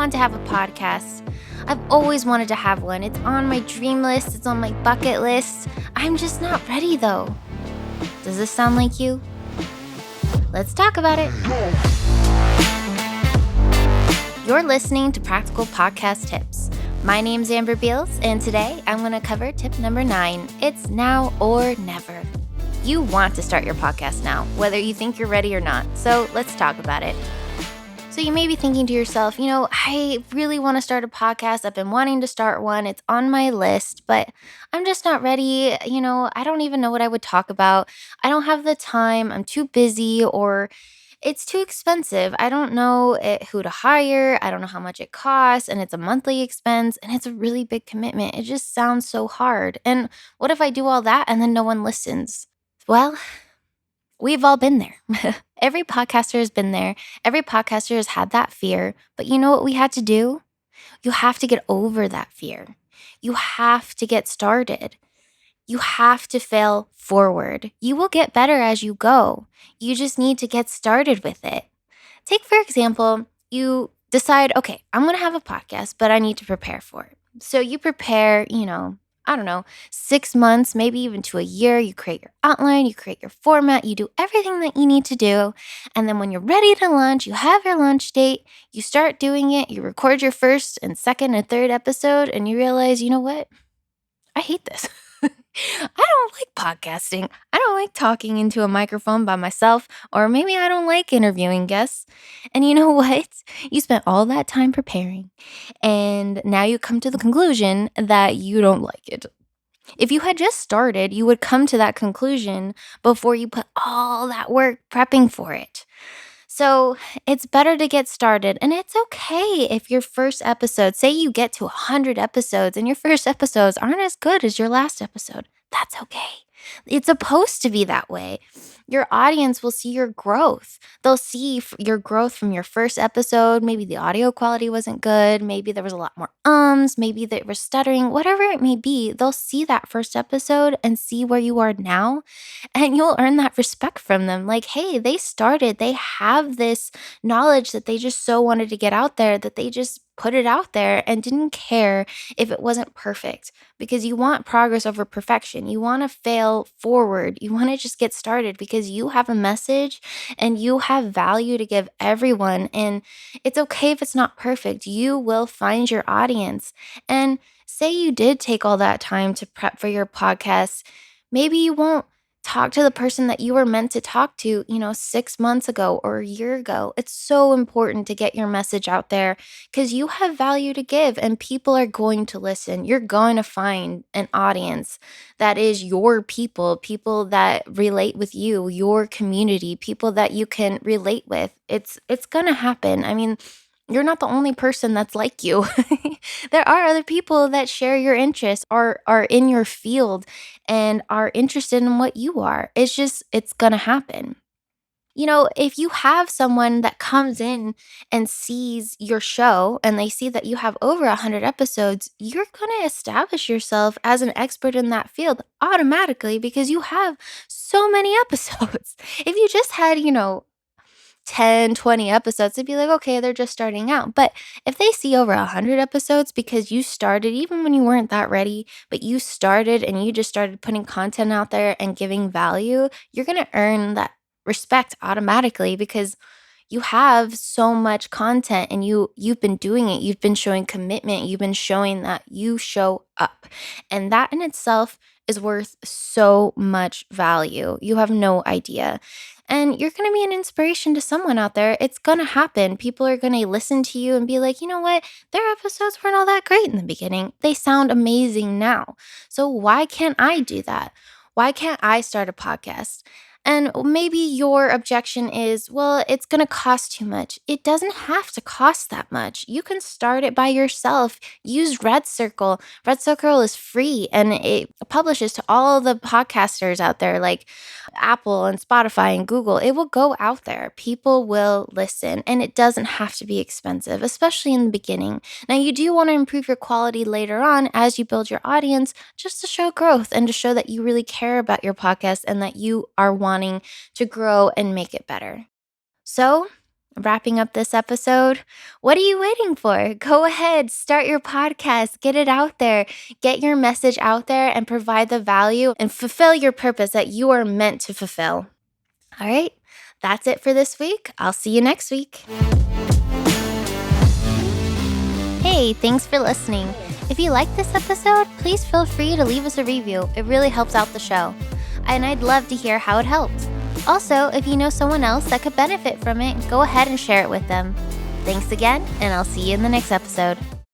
want to have a podcast. I've always wanted to have one. It's on my dream list, it's on my bucket list. I'm just not ready though. Does this sound like you? Let's talk about it. You're listening to Practical Podcast Tips. My name's Amber Beals, and today I'm going to cover tip number 9. It's now or never. You want to start your podcast now, whether you think you're ready or not. So let's talk about it. So you may be thinking to yourself, I really want to start a podcast. I've been wanting to start one. It's on my list, but I'm just not ready. I don't even know what I would talk about. I don't have the time. I'm too busy, or it's too expensive. I don't know who to hire. I don't know how much it costs, and it's a monthly expense, and it's a really big commitment. It just sounds so hard. And what if I do all that and then no one listens? Well, we've all been there. Every podcaster has been there. Every podcaster has had that fear. But you know what we had to do? You have to get over that fear. You have to get started. You have to fail forward. You will get better as you go. You just need to get started with it. Take, for example, you decide, okay, I'm going to have a podcast, but I need to prepare for it. So you prepare, 6 months, maybe even to a year. You create your outline, you create your format, you do everything that you need to do. And then when you're ready to launch, you have your launch date, you start doing it, you record your first and second and third episode, and you realize, you know what? I hate this. I don't like podcasting. I don't like talking into a microphone by myself, or maybe I don't like interviewing guests. And you know what? You spent all that time preparing, and now you come to the conclusion that you don't like it. If you had just started, you would come to that conclusion before you put all that work prepping for it. So it's better to get started, and it's okay if your first episode, say you get to 100 episodes and your first episodes aren't as good as your last episode. That's okay. It's supposed to be that way. Your audience will see your growth. They'll see your growth from your first episode. Maybe the audio quality wasn't good. Maybe there was a lot more ums. Maybe they were stuttering. Whatever it may be, they'll see that first episode and see where you are now. And you'll earn that respect from them. Like, hey, they started. They have this knowledge that they just so wanted to get out there that they just put it out there and didn't care if it wasn't perfect, because you want progress over perfection. You want to fail forward. You want to just get started because you have a message and you have value to give everyone. And it's okay if it's not perfect. You will find your audience. And say you did take all that time to prep for your podcast, maybe you won't talk to the person that you were meant to talk to, 6 months ago or a year ago. It's so important to get your message out there because you have value to give and people are going to listen. You're going to find an audience that is your people that relate with you, your community, people that you can relate with. It's going to happen. I mean, you're not the only person that's like you. There are other people that share your interests, are in your field, and are interested in what you are. It's going to happen. If you have someone that comes in and sees your show and they see that you have over 100 episodes, you're going to establish yourself as an expert in that field automatically because you have so many episodes. If you just had, 10, 20 episodes, they'd be like, okay, they're just starting out. But if they see over 100 episodes because you started, even when you weren't that ready, but you started and you just started putting content out there and giving value, you're going to earn that respect automatically because you have so much content and you've been doing it. You've been showing commitment. You've been showing that you show up. And that in itself is worth so much value. You have no idea. And you're going to be an inspiration to someone out there. It's going to happen. People are going to listen to you and be like, you know what? Their episodes weren't all that great in the beginning. They sound amazing now. So why can't I do that? Why can't I start a podcast? And maybe your objection is, well, it's going to cost too much. It doesn't have to cost that much. You can start it by yourself. Use Red Circle. Red Circle is free and it publishes to all the podcasters out there like Apple and Spotify and Google. It will go out there. People will listen and it doesn't have to be expensive, especially in the beginning. Now, you do want to improve your quality later on as you build your audience just to show growth and to show that you really care about your podcast and that you are wanting to grow and make it better. So wrapping up this episode, what are you waiting for? Go ahead, start your podcast, get it out there, get your message out there, and provide the value and fulfill your purpose that you are meant to fulfill. All right, that's it for this week. I'll see you next week. Hey, thanks for listening. If you liked this episode, please feel free to leave us a review. It really helps out the show. And I'd love to hear how it helped. Also, if you know someone else that could benefit from it, go ahead and share it with them. Thanks again, and I'll see you in the next episode.